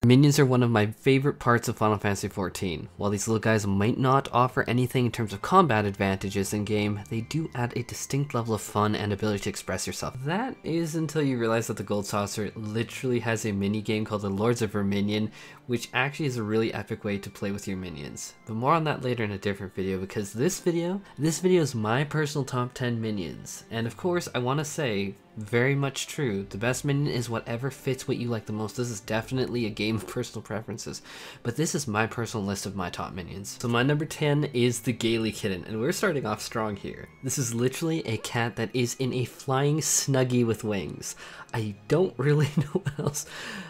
Minions are one of my favorite parts of Final Fantasy XIV. While these little guys might not offer anything in terms of combat advantages in game, they do add a distinct level of fun and ability to express yourself. That is until you realize that the Gold Saucer literally has a mini game called the Lords of Verminion, which actually is a really epic way to play with your minions. But more on that later in a different video, because this video is my personal top 10 minions. And of course, I want to say, very much true, the best minion is whatever fits what you like the most. This is definitely a game of personal preferences, but this is my personal list of my top minions. So my number 10 is the Gaily Kitten, and we're starting off strong here. This is literally a cat that is in a flying Snuggie with wings. I don't really know what else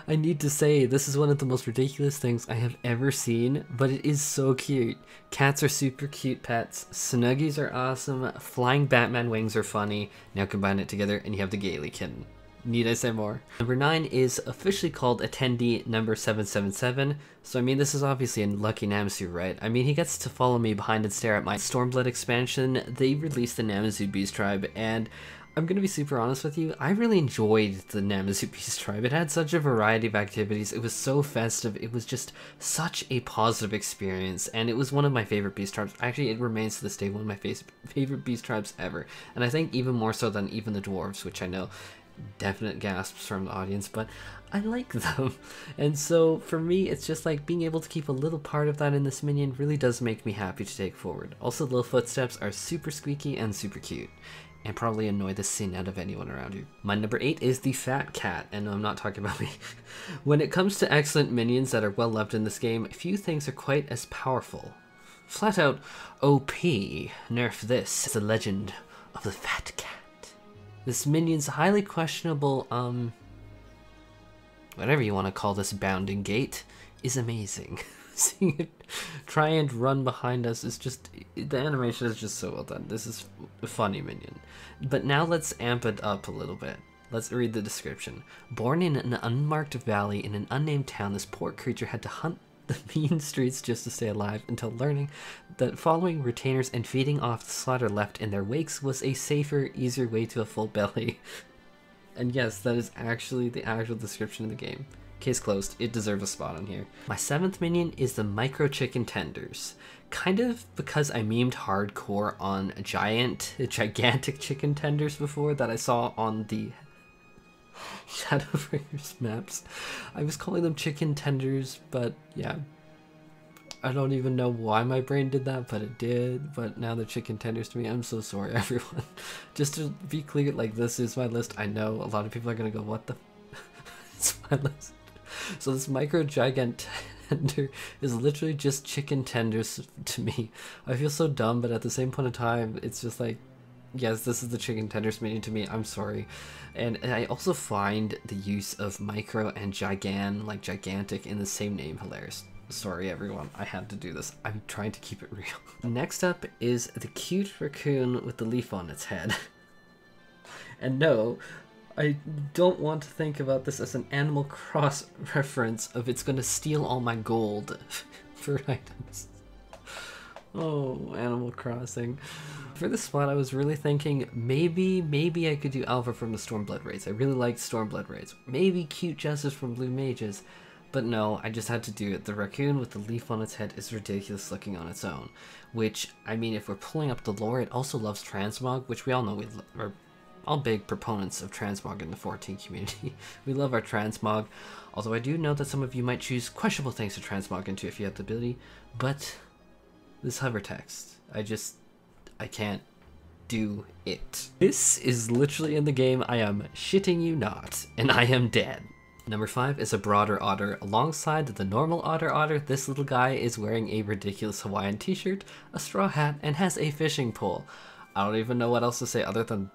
I need to say. This is one of the most ridiculous things I have ever seen, but it is so cute. Cats are super cute pets, Snuggies are awesome, flying Batman wings are funny. Now combine it together and you have the Gaily Kitten. Need I say more? Number 9 is officially called Attendee number 777. So I mean, this is obviously a lucky Namazu, right? I mean, he gets to follow me behind and stare at my Stormblood expansion. They released the Namazu Beast Tribe, and I'm gonna be super honest with you, I really enjoyed the Namazu Beast Tribe. It had such a variety of activities, it was so festive, it was just such a positive experience, and it was one of my favorite Beast Tribes. Actually, it remains to this day one of my favorite Beast Tribes ever, and I think even more so than even the Dwarves, which I know definite gasps from the audience, but I like them. And so for me, it's just like being able to keep a little part of that in this minion really does make me happy to take forward. Also, Little Footsteps are super squeaky and super cute, and probably annoy the sin out of anyone around you. My number 8 is the Fat Cat, and no, I'm not talking about me. When it comes to excellent minions that are well loved in this game, few things are quite as powerful. Flat out OP, nerf this. It's the legend of the Fat Cat. This minion's highly questionable, whatever you want to call this bounding gait, is amazing. Seeing it try and run behind us is just, the animation is just so well done. This is a funny minion. But now let's amp it up a little bit. Let's read the description. Born in an unmarked valley in an unnamed town, this poor creature had to hunt the mean streets just to stay alive, until learning that following retainers and feeding off the slaughter left in their wakes was a safer, easier way to a full belly. And yes, that is actually the actual description of the game. Case closed, it deserves a spot on here. My 7th minion is the Micro Chicken Tenders. Kind of because I memed hardcore on gigantic chicken tenders before that I saw on the Shadowbringers maps. I was calling them chicken tenders, but yeah. I don't even know why my brain did that, but it did. But now they're chicken tenders to me. I'm so sorry, everyone. Just to be clear, like, this is my list. I know a lot of people are gonna go, what the it's my list. So this Micro Gigant Tender is literally just chicken tenders to me. I feel so dumb, but at the same point in time, it's just like, yes, this is the chicken tenders minion to me. I'm sorry. And I also find the use of micro and like gigantic, in the same name hilarious. Sorry everyone, I had to do this. I'm trying to keep it real. Next up is the cute raccoon with the leaf on its head. And no, I don't want to think about this as an Animal Cross reference of it's gonna steal all my gold for items. Oh, Animal Crossing. For this spot, I was really thinking maybe I could do Alpha from the Stormblood raids. I really liked Stormblood raids. Maybe cute Justice from Blue Mages. But no, I just had to do it. The raccoon with the leaf on its head is ridiculous looking on its own. Which, I mean, if we're pulling up the lore, it also loves transmog, which we all know we're all big proponents of transmog in the 14 community. We love our transmog. Although I do know that some of you might choose questionable things to transmog into if you have the ability. But this hover text, I can't do it. This is literally in the game. I am shitting you not, and I am dead. Number 5 is a Broader Otter. Alongside the normal otter, this little guy is wearing a ridiculous Hawaiian t-shirt, a straw hat, and has a fishing pole. I don't even know what else to say other than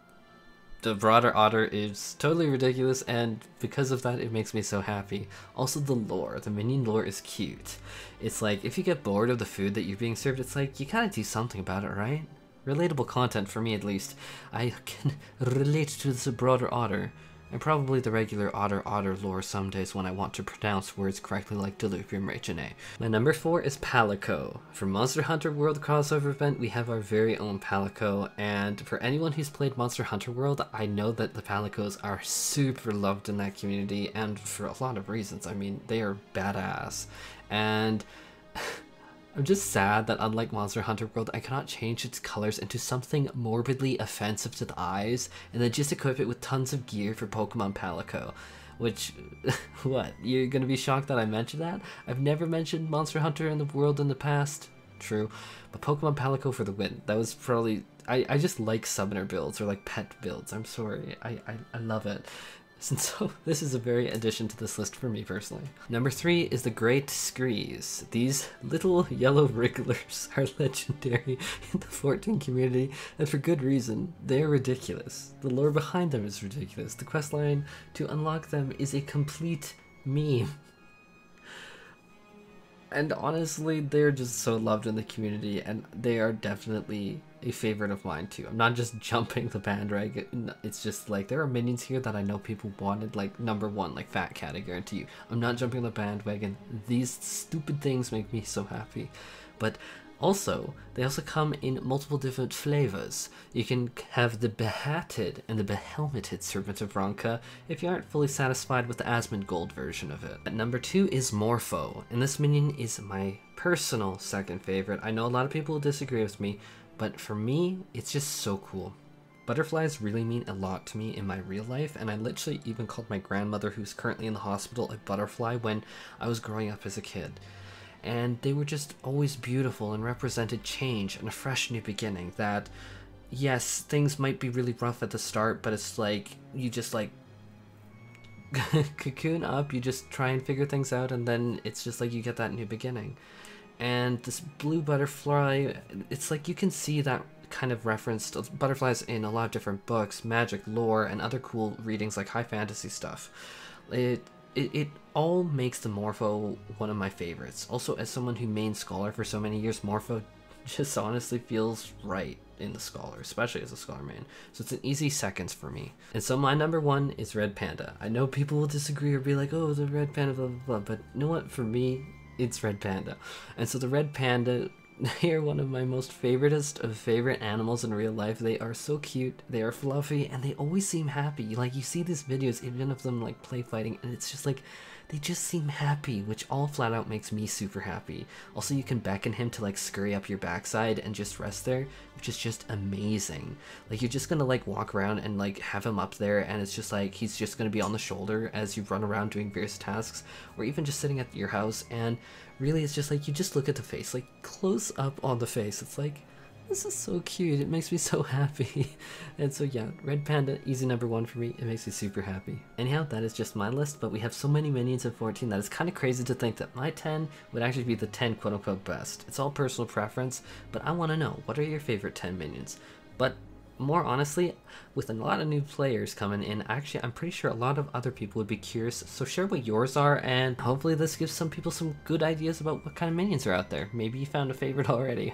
the Broader Otter is totally ridiculous, and because of that, it makes me so happy. Also, the lore. The minion lore is cute. It's like, if you get bored of the food that you're being served, it's like, you gotta do something about it, right? Relatable content for me, at least. I can relate to this Broader Otter. and probably the regular Otter lore some days when I want to pronounce words correctly like Deluvium Rechene. My number 4 is Palico. For Monster Hunter World crossover event, we have our very own Palico, and for anyone who's played Monster Hunter World, I know that the Palicos are super loved in that community, and for a lot of reasons. I mean, they are badass, and I'm just sad that unlike Monster Hunter World, I cannot change its colors into something morbidly offensive to the eyes and then just equip it with tons of gear for Pokemon Palico. Which, what? You're gonna be shocked that I mentioned that? I've never mentioned Monster Hunter in the World in the past. True. But Pokemon Palico for the win. That was probably... I just like summoner builds or like pet builds. I'm sorry. I love it. And so this is a very addition to this list for me personally. Number 3 is the Great Screes. These little yellow wrigglers are legendary in the 14 community, and for good reason. They are ridiculous. The lore behind them is ridiculous. The questline to unlock them is a complete meme. And honestly, they're just so loved in the community, and they are definitely a favorite of mine too. I'm not just jumping the bandwagon. It's just like there are minions here that I know people wanted, like number 1, like Fat Cat, I guarantee you. I'm not jumping the bandwagon. These stupid things make me so happy. But also, they also come in multiple different flavors. You can have the behatted and the behelmeted Servant of Ronka if you aren't fully satisfied with the Asmongold version of it. At number 2 is Morpho, and this minion is my personal second favorite. I know a lot of people will disagree with me, but for me, it's just so cool. Butterflies really mean a lot to me in my real life, and I literally even called my grandmother, who's currently in the hospital, a butterfly when I was growing up as a kid. And they were just always beautiful and represented change and a fresh new beginning. That, yes, things might be really rough at the start, but it's like, you just like cocoon up, you just try and figure things out, and then it's just like you get that new beginning. And this blue butterfly, it's like you can see that kind of reference to butterflies in a lot of different books, magic, lore, and other cool readings like high fantasy stuff. It all makes the Morpho one of my favorites. Also, as someone who main Scholar for so many years, Morpho just honestly feels right in the Scholar, especially as a Scholar main. So it's an easy seconds for me. And so my number 1 is Red Panda. I know people will disagree or be like, oh, the Red Panda, blah, blah, blah, but you know what? For me, it's Red Panda. And so the Red Panda, they are one of my most favoriteest of favorite animals in real life. They are so cute, they are fluffy, and they always seem happy. Like, you see these videos, even of them like play fighting, and it's just like, they just seem happy, which all flat out makes me super happy. Also, you can beckon him to like scurry up your backside and just rest there, which is just amazing. Like, you're just gonna like walk around and like have him up there, and it's just like he's just gonna be on the shoulder as you run around doing various tasks, or even just sitting at your house, and really it's just like you just look at the face, like close up on the face. It's like, this is so cute, it makes me so happy. And so yeah, Red Panda, easy number 1 for me. It makes me super happy. Anyhow, that is just my list, but we have so many minions in 14 that it's kind of crazy to think that my 10 would actually be the 10 quote-unquote best. It's all personal preference, but I want to know, what are your favorite 10 minions? But more honestly, with a lot of new players coming in, actually I'm pretty sure a lot of other people would be curious, so share what yours are, and hopefully this gives some people some good ideas about what kind of minions are out there. Maybe you found a favorite already.